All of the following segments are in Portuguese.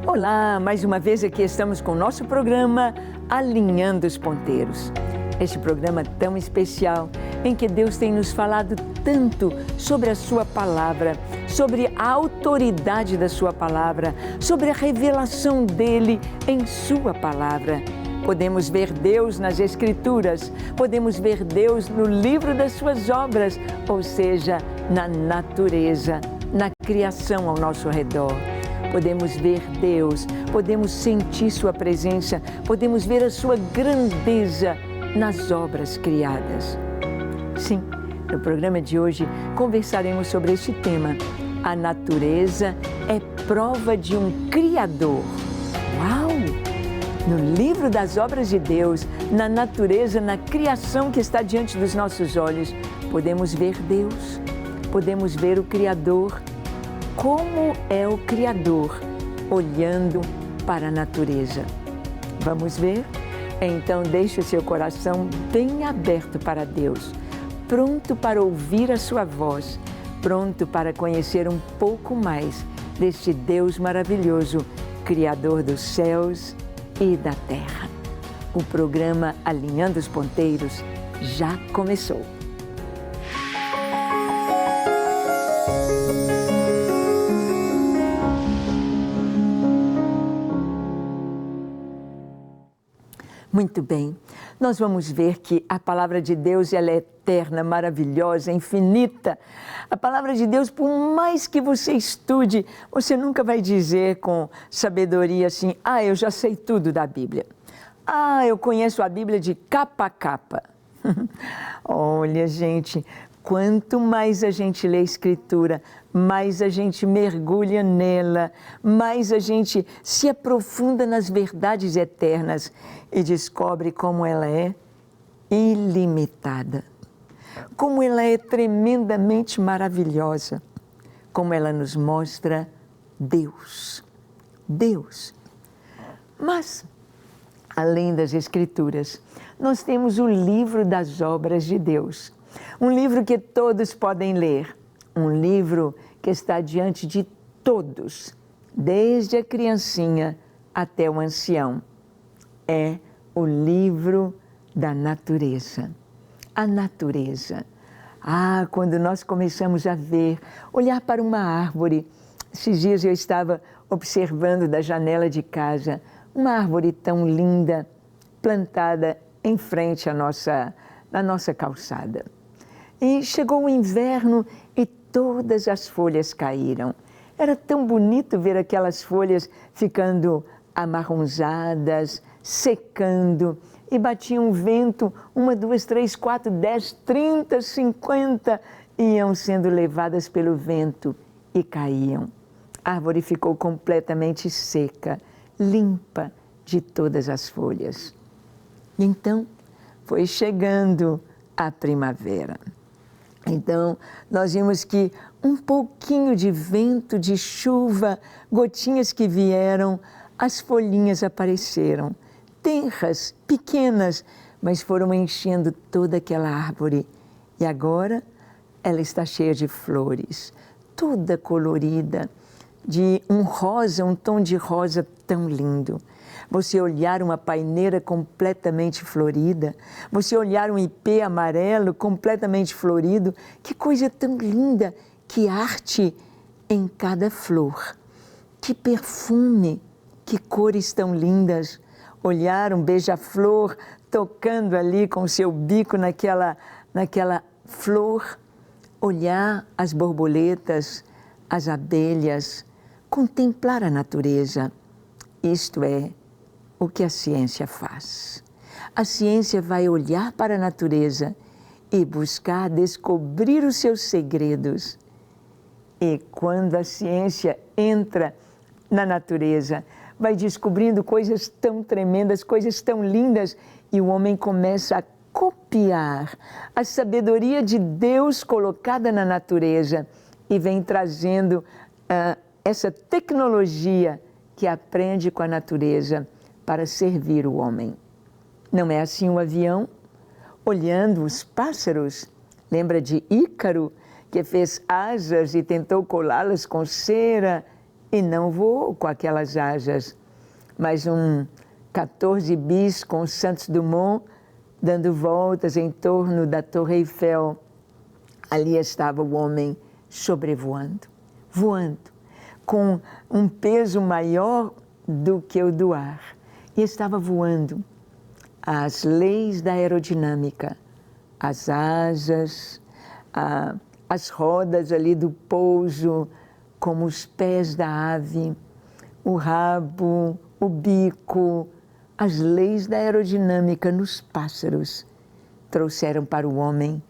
Olá, mais uma vez aqui estamos com o nosso programa Alinhando os Ponteiros. Este programa tão especial em que Deus tem nos falado tanto sobre a sua palavra, sobre a autoridade da sua palavra, sobre a revelação dele em sua palavra. Podemos ver Deus nas Escrituras, podemos ver Deus no livro das suas obras, ou seja, na natureza, na criação ao nosso redor. Podemos ver Deus, podemos sentir sua presença, podemos ver a sua grandeza nas obras criadas. Sim, no programa de hoje conversaremos sobre este tema. A natureza é prova de um Criador. Uau! No livro das obras de Deus, na natureza, na criação que está diante dos nossos olhos, podemos ver Deus, podemos ver o Criador. Como é o Criador olhando para a natureza? Vamos ver? Então deixe o seu coração bem aberto para Deus, pronto para ouvir a sua voz, pronto para conhecer um pouco mais deste Deus maravilhoso, Criador dos céus e da terra. O programa Alinhando os Ponteiros já começou. Muito bem, nós vamos ver que a palavra de Deus ela é eterna, maravilhosa, infinita. A palavra de Deus, por mais que você estude, você nunca vai dizer com sabedoria assim, eu já sei tudo da Bíblia. Eu conheço a Bíblia de capa a capa. Olha, gente, quanto mais a gente lê a Escritura, mais a gente mergulha nela, mais a gente se aprofunda nas verdades eternas e descobre como ela é ilimitada, como ela é tremendamente maravilhosa, como ela nos mostra Deus. Deus. Mas, além das Escrituras, nós temos o livro das obras de Deus. Um livro que todos podem ler, um livro que está diante de todos, desde a criancinha até o ancião. É o livro da natureza. A natureza. Quando nós começamos a ver, olhar para uma árvore. Esses dias eu estava observando da janela de casa uma árvore tão linda, plantada em frente à nossa calçada. E chegou o inverno e todas as folhas caíram. Era tão bonito ver aquelas folhas ficando amarronzadas, secando, e batia um vento, 1, 2, 3, 4, 10, 30, 50, iam sendo levadas pelo vento e caíam. A árvore ficou completamente seca, limpa de todas as folhas. E então foi chegando a primavera. Então, nós vimos que um pouquinho de vento, de chuva, gotinhas que vieram, as folhinhas apareceram, tenras, pequenas, mas foram enchendo toda aquela árvore. E agora ela está cheia de flores, toda colorida, de um rosa, um tom de rosa tão lindo. Você olhar uma paineira completamente florida, você olhar um ipê amarelo completamente florido, que coisa tão linda, que arte em cada flor, que perfume, que cores tão lindas. Olhar um beija-flor tocando ali com o seu bico naquela flor, olhar as borboletas, as abelhas, contemplar a natureza. Isto é o que a ciência faz. A ciência vai olhar para a natureza e buscar descobrir os seus segredos. E quando a ciência entra na natureza, vai descobrindo coisas tão tremendas, coisas tão lindas, e o homem começa a copiar a sabedoria de Deus colocada na natureza e vem trazendo essa tecnologia que aprende com a natureza para servir o homem. Não é assim o avião? Olhando os pássaros, lembra de Ícaro, que fez asas e tentou colá-las com cera e não voou com aquelas asas, mas um 14 bis com Santos Dumont dando voltas em torno da Torre Eiffel. Ali estava o homem sobrevoando, voando, com um peso maior do que o do ar. E estava voando. As leis da aerodinâmica, as asas, as rodas ali do pouso, como os pés da ave, o rabo, o bico, as leis da aerodinâmica nos pássaros trouxeram para o homem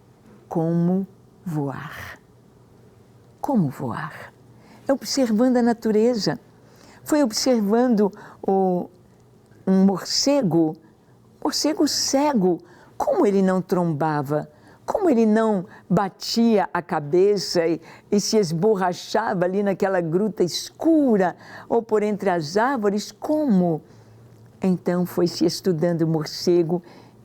como voar. Como voar? Observando a natureza. Foi observando um morcego cego, como ele não trombava, como ele não batia a cabeça e se esborrachava ali naquela gruta escura ou por entre as árvores, como? Então foi se estudando o morcego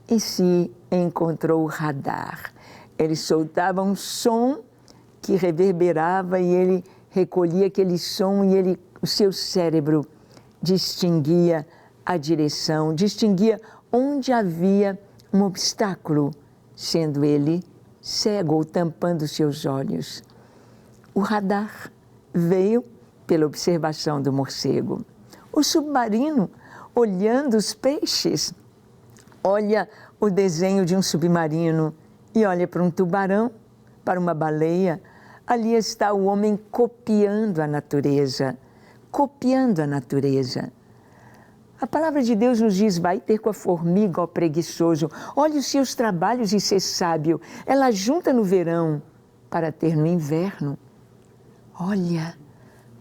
e se encontrou o radar. Ele soltava um som que reverberava e ele recolhia aquele som e o seu cérebro distinguia a direção, distinguia onde havia um obstáculo, sendo ele cego ou tampando seus olhos. O radar veio pela observação do morcego. O submarino, olhando os peixes, olha o desenho de um submarino e olha para um tubarão, para uma baleia. Ali está o homem copiando a natureza, copiando a natureza. A palavra de Deus nos diz, vai ter com a formiga, ó preguiçoso, olhe os seus trabalhos e ser sábio. Ela junta no verão para ter no inverno. Olha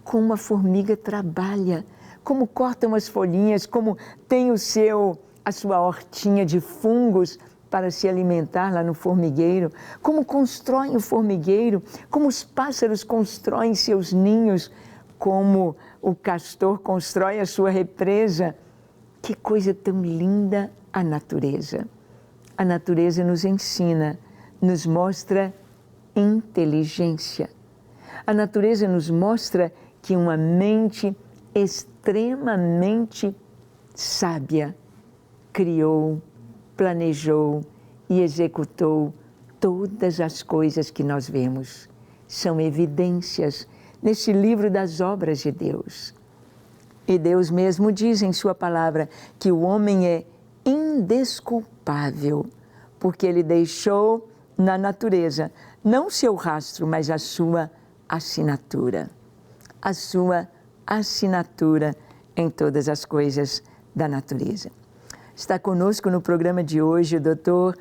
como a formiga trabalha, como cortam as folhinhas, como tem a sua hortinha de fungos para se alimentar lá no formigueiro, como constroem o formigueiro, como os pássaros constroem seus ninhos, como o castor constrói a sua represa. Que coisa tão linda a natureza. A natureza nos ensina, nos mostra inteligência. A natureza nos mostra que uma mente extremamente sábia criou, planejou e executou todas as coisas que nós vemos. São evidências nesse livro das obras de Deus. E Deus mesmo diz em sua palavra que o homem é indesculpável, porque ele deixou na natureza não seu rastro, mas a sua assinatura. A sua assinatura em todas as coisas da natureza. Está conosco no programa de hoje o Dr.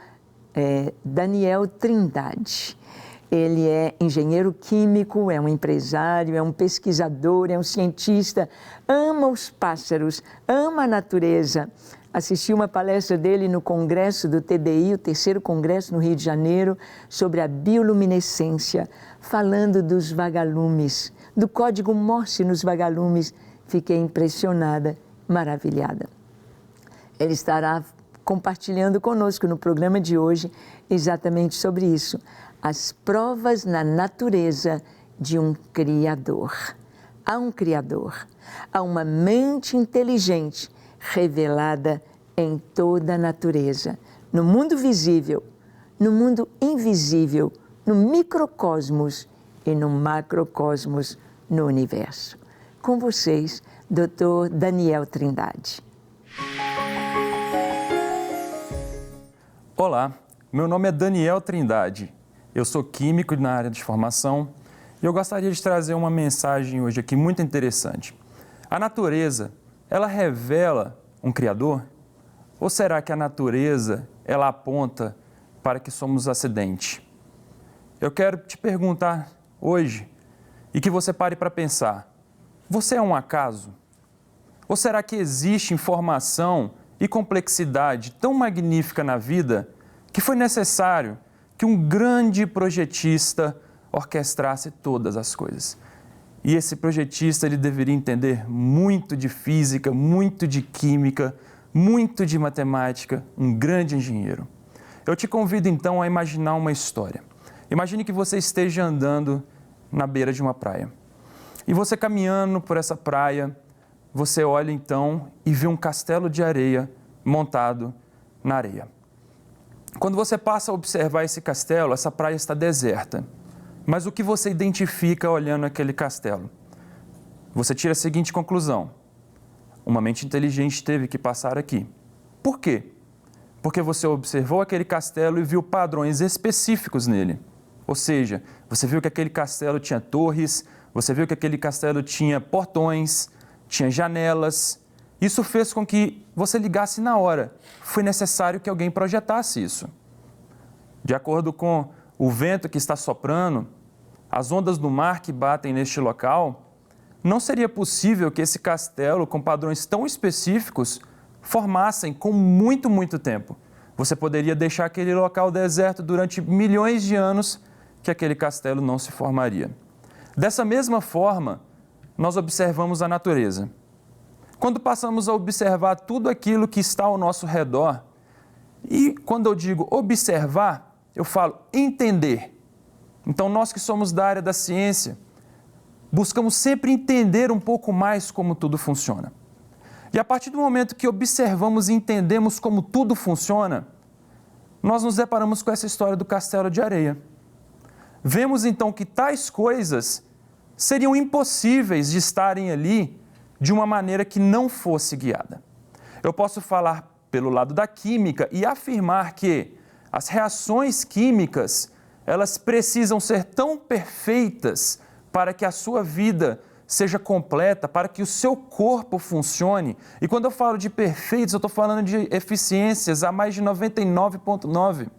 Daniel Trindade. Ele é engenheiro químico, é um empresário, é um pesquisador, é um cientista, ama os pássaros, ama a natureza. Assisti uma palestra dele no congresso do TDI, o terceiro congresso no Rio de Janeiro, sobre a bioluminescência, falando dos vagalumes, do código Morse nos vagalumes. Fiquei impressionada, maravilhada. Ele estará compartilhando conosco no programa de hoje exatamente sobre isso. As provas na natureza de um Criador. Há um Criador, há uma mente inteligente revelada em toda a natureza, no mundo visível, no mundo invisível, no microcosmos e no macrocosmos no universo. Com vocês, Dr. Daniel Trindade. Olá, meu nome é Daniel Trindade. Eu sou químico na área de formação e eu gostaria de trazer uma mensagem hoje aqui muito interessante. A natureza, ela revela um Criador? Ou será que a natureza, ela aponta para que somos acidente? Eu quero te perguntar hoje e que você pare para pensar. Você é um acaso? Ou será que existe informação e complexidade tão magnífica na vida que foi necessário que um grande projetista orquestrasse todas as coisas? E esse projetista, ele deveria entender muito de física, muito de química, muito de matemática, um grande engenheiro. Eu te convido então a imaginar uma história. Imagine que você esteja andando na beira de uma praia. E você caminhando por essa praia, você olha então e vê um castelo de areia montado na areia. Quando você passa a observar esse castelo, essa praia está deserta. Mas o que você identifica olhando aquele castelo? Você tira a seguinte conclusão: uma mente inteligente teve que passar aqui. Por quê? Porque você observou aquele castelo e viu padrões específicos nele. Ou seja, você viu que aquele castelo tinha torres, você viu que aquele castelo tinha portões, tinha janelas. Isso fez com que você ligasse na hora. Foi necessário que alguém projetasse isso. De acordo com o vento que está soprando, as ondas do mar que batem neste local, não seria possível que esse castelo, com padrões tão específicos, formassem com muito tempo. Você poderia deixar aquele local deserto durante milhões de anos que aquele castelo não se formaria. Dessa mesma forma, nós observamos a natureza. Quando passamos a observar tudo aquilo que está ao nosso redor, e quando eu digo observar, eu falo entender. Então, nós que somos da área da ciência, buscamos sempre entender um pouco mais como tudo funciona. E a partir do momento que observamos e entendemos como tudo funciona, nós nos deparamos com essa história do castelo de areia. Vemos então que tais coisas seriam impossíveis de estarem ali de uma maneira que não fosse guiada. Eu posso falar pelo lado da química e afirmar que as reações químicas, elas precisam ser tão perfeitas para que a sua vida seja completa, para que o seu corpo funcione. E quando eu falo de perfeitos, eu estou falando de eficiências a mais de 99,9%,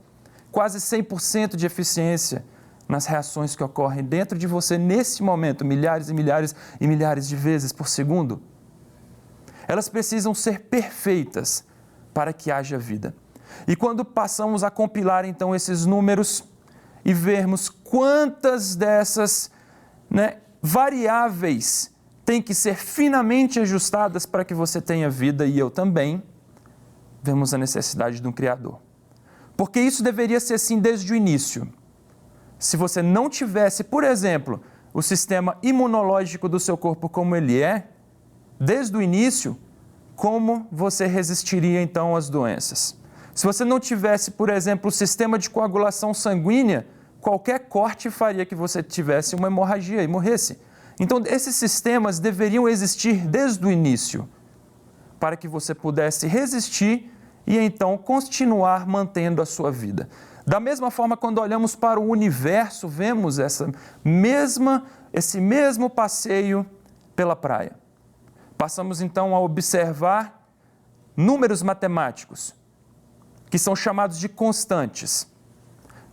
quase 100% de eficiência nas reações que ocorrem dentro de você nesse momento, milhares e milhares e milhares de vezes por segundo. Elas precisam ser perfeitas para que haja vida. E quando passamos a compilar então esses números e vermos quantas dessas variáveis têm que ser finamente ajustadas para que você tenha vida, e eu também, vemos a necessidade de um Criador. Porque isso deveria ser assim desde o início. Se você não tivesse, por exemplo, o sistema imunológico do seu corpo como ele é, desde o início, como você resistiria então às doenças? Se você não tivesse, por exemplo, o sistema de coagulação sanguínea, qualquer corte faria que você tivesse uma hemorragia e morresse. Então, esses sistemas deveriam existir desde o início, para que você pudesse resistir e então continuar mantendo a sua vida. Da mesma forma, quando olhamos para o universo, vemos esse mesmo passeio pela praia. Passamos então a observar números matemáticos, que são chamados de constantes.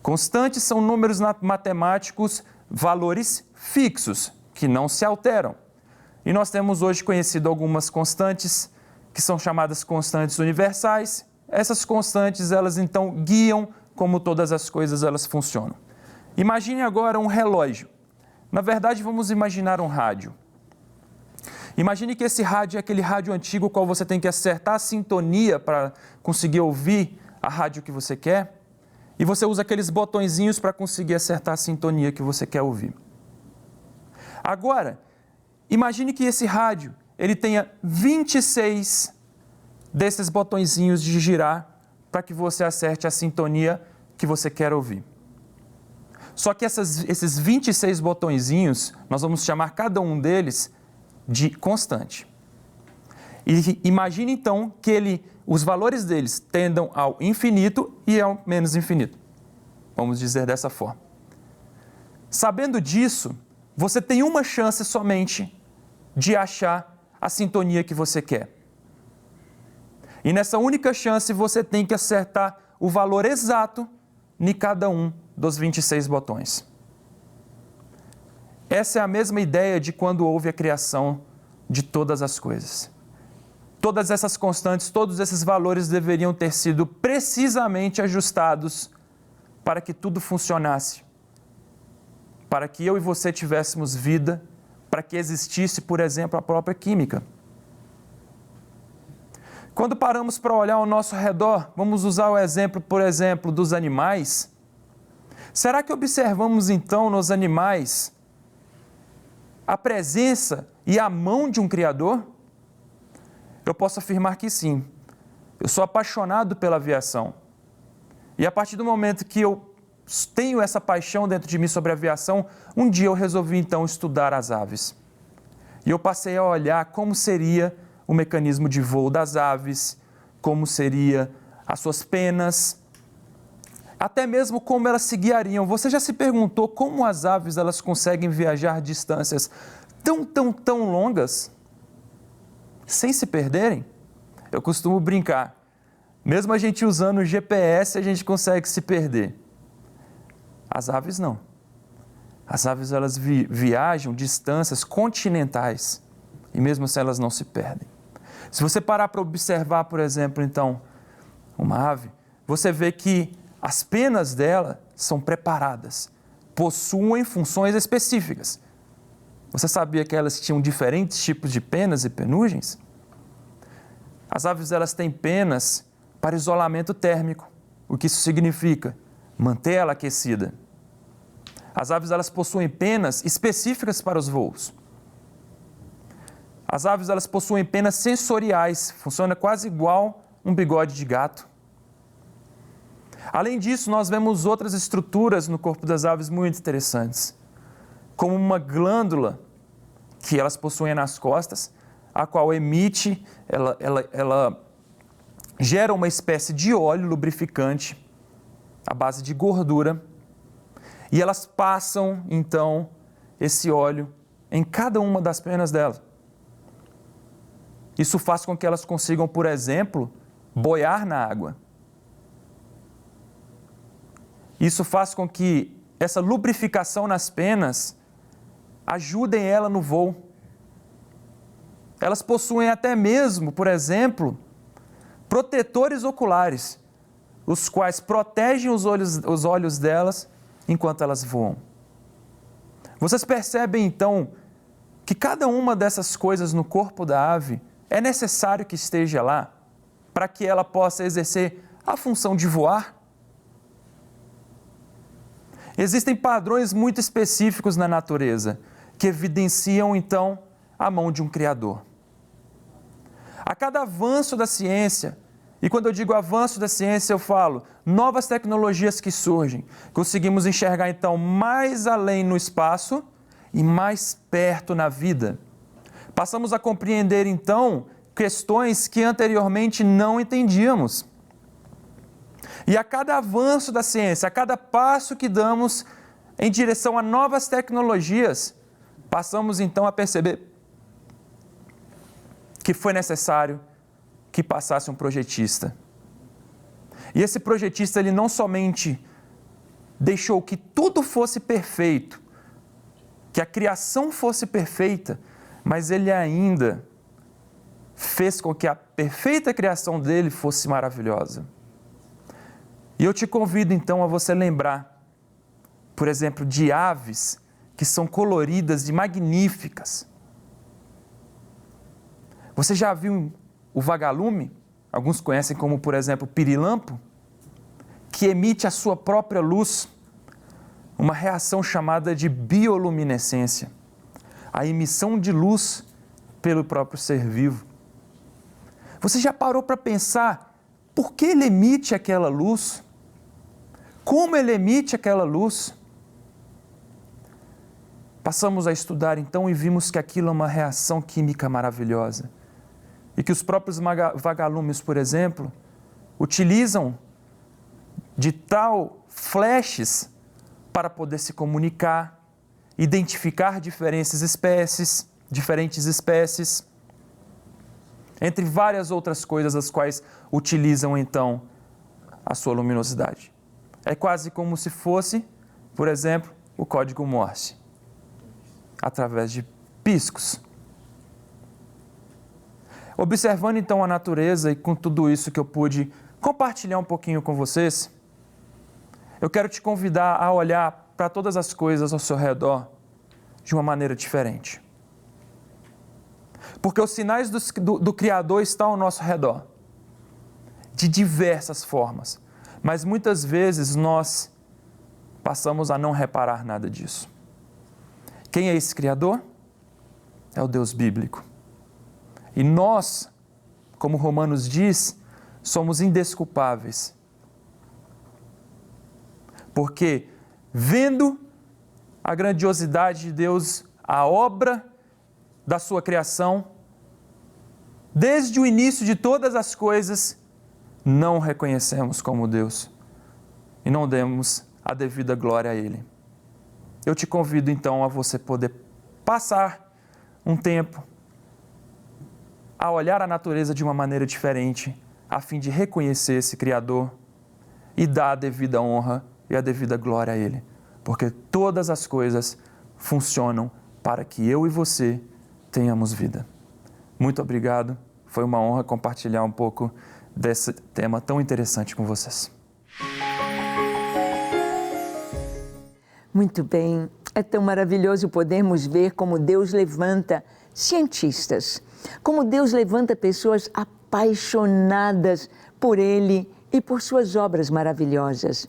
Constantes são números matemáticos, valores fixos, que não se alteram. E nós temos hoje conhecido algumas constantes, que são chamadas constantes universais. Essas constantes, elas então guiam como todas as coisas elas funcionam. Imagine agora um relógio. Na verdade, vamos imaginar um rádio. Imagine que esse rádio é aquele rádio antigo, qual você tem que acertar a sintonia para conseguir ouvir a rádio que você quer. E você usa aqueles botõezinhos para conseguir acertar a sintonia que você quer ouvir. Agora, imagine que esse rádio ele tenha 26 desses botõezinhos de girar para que você acerte a sintonia que você quer ouvir. Só que esses 26 botõezinhos, nós vamos chamar cada um deles de constante. E imagine então que os valores deles tendam ao infinito e ao menos infinito. Vamos dizer dessa forma. Sabendo disso, você tem uma chance somente de achar a sintonia que você quer. E nessa única chance você tem que acertar o valor exato em cada um dos 26 botões. Essa é a mesma ideia de quando houve a criação de todas as coisas. Todas essas constantes, todos esses valores deveriam ter sido precisamente ajustados para que tudo funcionasse. Para que eu e você tivéssemos vida, para que existisse, por exemplo, a própria química. Quando paramos para olhar ao nosso redor, vamos usar o exemplo, por exemplo, dos animais. Será que observamos então nos animais a presença e a mão de um Criador? Eu posso afirmar que sim. Eu sou apaixonado pela aviação. E a partir do momento que eu tenho essa paixão dentro de mim sobre a aviação, um dia eu resolvi então estudar as aves. E eu passei a olhar como seria o mecanismo de voo das aves, como seria as suas penas, até mesmo como elas se guiariam. Você já se perguntou como as aves elas conseguem viajar distâncias tão longas sem se perderem? Eu costumo brincar. Mesmo a gente usando o GPS, a gente consegue se perder. As aves não. As aves elas viajam distâncias continentais e mesmo assim elas não se perdem. Se você parar para observar, por exemplo, então, uma ave, você vê que as penas dela são preparadas, possuem funções específicas. Você sabia que elas tinham diferentes tipos de penas e penugens? As aves elas têm penas para isolamento térmico. O que isso significa? Manter ela aquecida. As aves elas possuem penas específicas para os voos. As aves elas possuem penas sensoriais, funciona quase igual um bigode de gato. Além disso, nós vemos outras estruturas no corpo das aves muito interessantes, como uma glândula que elas possuem nas costas, a qual emite, ela gera uma espécie de óleo lubrificante à base de gordura, e elas passam, então, esse óleo em cada uma das penas delas. Isso faz com que elas consigam, por exemplo, boiar na água. Isso faz com que essa lubrificação nas penas ajudem ela no voo. Elas possuem até mesmo, por exemplo, protetores oculares, os quais protegem os olhos delas enquanto elas voam. Vocês percebem, então, que cada uma dessas coisas no corpo da ave é necessário que esteja lá para que ela possa exercer a função de voar? Existem padrões muito específicos na natureza que evidenciam, então, a mão de um Criador. A cada avanço da ciência, e quando eu digo avanço da ciência, eu falo novas tecnologias que surgem, conseguimos enxergar, então, mais além no espaço e mais perto na vida. Passamos a compreender, então, questões que anteriormente não entendíamos. E a cada avanço da ciência, a cada passo que damos em direção a novas tecnologias, passamos então a perceber que foi necessário que passasse um projetista. E esse projetista, ele não somente deixou que tudo fosse perfeito, que a criação fosse perfeita, mas ele ainda fez com que a perfeita criação dele fosse maravilhosa. E eu te convido então a você lembrar, por exemplo, de aves que são coloridas e magníficas. Você já viu o vagalume? Alguns conhecem como, por exemplo, o pirilampo, que emite a sua própria luz, uma reação chamada de bioluminescência, a emissão de luz pelo próprio ser vivo. Você já parou para pensar por que ele emite aquela luz? Como ele emite aquela luz? Passamos a estudar então e vimos que aquilo é uma reação química maravilhosa. E que os próprios vagalumes, por exemplo, utilizam de tal flashes para poder se comunicar, identificar diferentes espécies, entre várias outras coisas as quais utilizam então a sua luminosidade. É quase como se fosse, por exemplo, o código Morse, através de piscos. Observando então a natureza e com tudo isso que eu pude compartilhar um pouquinho com vocês, eu quero te convidar a olhar para todas as coisas ao seu redor de uma maneira diferente. Porque os sinais do Criador estão ao nosso redor, de diversas formas, mas muitas vezes nós passamos a não reparar nada disso. Quem é esse Criador? é o Deus bíblico. E nós, como Romanos diz, somos indesculpáveis. Porque, vendo a grandiosidade de Deus, a obra da sua criação, desde o início de todas as coisas, não o reconhecemos como Deus e não demos a devida glória a Ele. Eu te convido então a você poder passar um tempo a olhar a natureza de uma maneira diferente, a fim de reconhecer esse Criador e dar a devida honra e a devida glória a Ele, porque todas as coisas funcionam para que eu e você tenhamos vida. Muito obrigado, foi uma honra compartilhar um pouco desse tema tão interessante com vocês. Muito bem, é tão maravilhoso podermos ver como Deus levanta cientistas, como Deus levanta pessoas apaixonadas por Ele e por suas obras maravilhosas.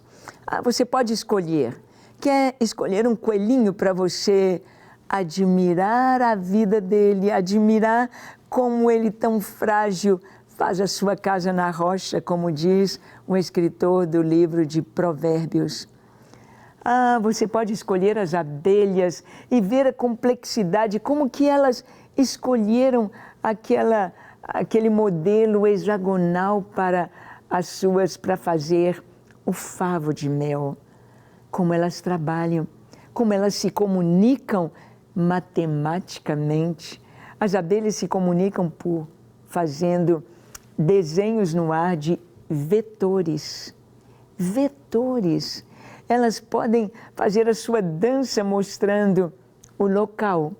Você pode escolher, quer escolher um coelhinho para você admirar a vida dele, admirar como ele tão frágil faz a sua casa na rocha, como diz um escritor do livro de Provérbios. Você pode escolher as abelhas e ver a complexidade, como que elas escolheram aquele modelo hexagonal para fazer o favo de mel. Como elas trabalham, como elas se comunicam matematicamente. As abelhas se comunicam fazendo desenhos no ar de vetores. Vetores. Elas podem fazer a sua dança mostrando o local,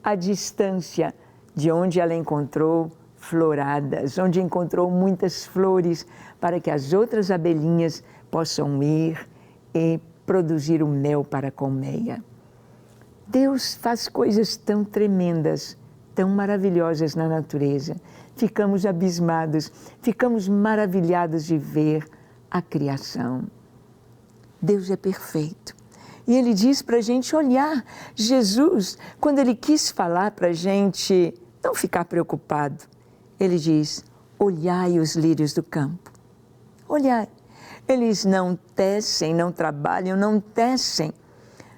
a distância de onde ela encontrou floradas, onde encontrou muitas flores, para que as outras abelhinhas possam ir e produzir o mel para a colmeia. Deus faz coisas tão tremendas, tão maravilhosas na natureza. Ficamos abismados, ficamos maravilhados de ver a criação. Deus é perfeito. E Ele diz para a gente olhar. Jesus, quando Ele quis falar para a gente não ficar preocupado, Ele diz, olhai os lírios do campo. Olhai. Eles não tecem, não trabalham, não tecem.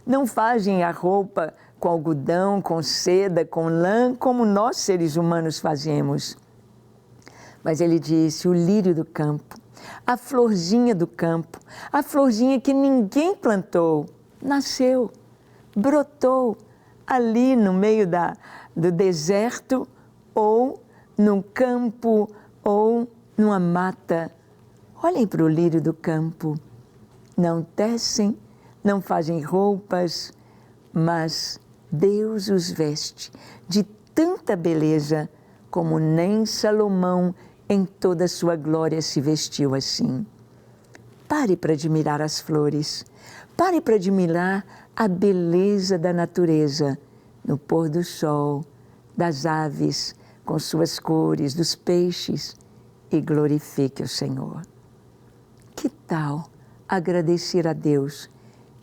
Não fazem a roupa com algodão, com seda, com lã, como nós seres humanos fazemos. Mas Ele disse, o lírio do campo, a florzinha do campo, a florzinha que ninguém plantou, nasceu, brotou ali no meio do deserto ou num campo ou numa mata. Olhem para o lírio do campo, não tecem, não fazem roupas, mas Deus os veste de tanta beleza como nem Salomão em toda a sua glória se vestiu assim. Pare para admirar as flores, pare para admirar a beleza da natureza, no pôr do sol, das aves, com suas cores, dos peixes, e glorifique o Senhor. Que tal agradecer a Deus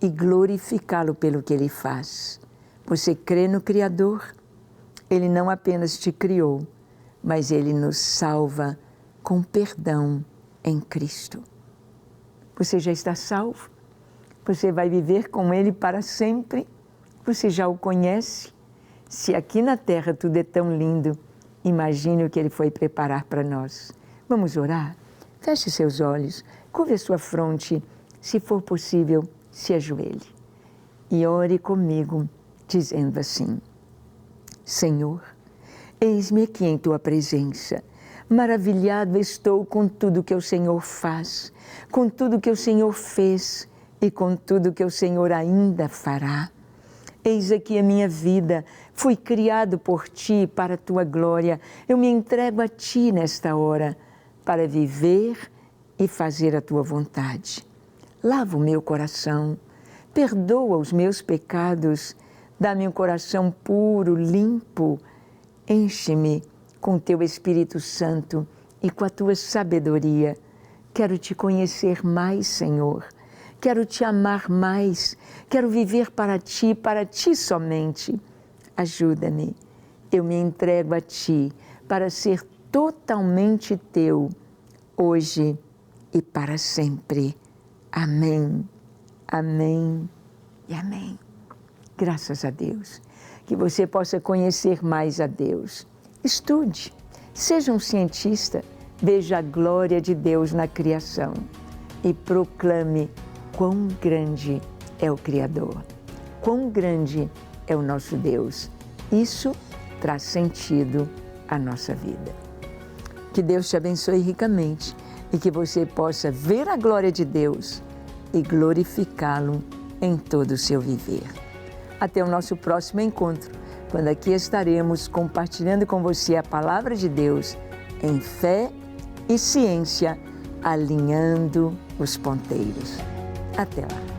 e glorificá-lo pelo que Ele faz? Você crê no Criador? Ele não apenas te criou, mas Ele nos salva com perdão em Cristo. Você já está salvo? Você vai viver com Ele para sempre? Você já o conhece? Se aqui na terra tudo é tão lindo, imagine o que Ele foi preparar para nós. Vamos orar? Feche seus olhos, curve a sua fronte, se for possível, se ajoelhe. E ore comigo, dizendo assim, Senhor, eis-me aqui em Tua presença. Maravilhado estou com tudo que o Senhor faz, com tudo que o Senhor fez e com tudo que o Senhor ainda fará. Eis aqui a minha vida, fui criado por Ti para a Tua glória. Eu me entrego a Ti nesta hora para viver e fazer a Tua vontade. Lava o meu coração, perdoa os meus pecados, dá-me um coração puro, limpo, enche-me com o Teu Espírito Santo e com a Tua sabedoria. Quero Te conhecer mais, Senhor. Quero Te amar mais. Quero viver para Ti somente. Ajuda-me. eu me entrego a Ti para ser totalmente Teu, hoje e para sempre. Amém, amém e amém. Graças a Deus. Que você possa conhecer mais a Deus. Estude, seja um cientista, veja a glória de Deus na criação e proclame quão grande é o Criador, quão grande é o nosso Deus. Isso traz sentido à nossa vida. Que Deus te abençoe ricamente e que você possa ver a glória de Deus e glorificá-lo em todo o seu viver. Até o nosso próximo encontro, quando aqui estaremos compartilhando com você a palavra de Deus em fé e ciência, alinhando os ponteiros. Até lá!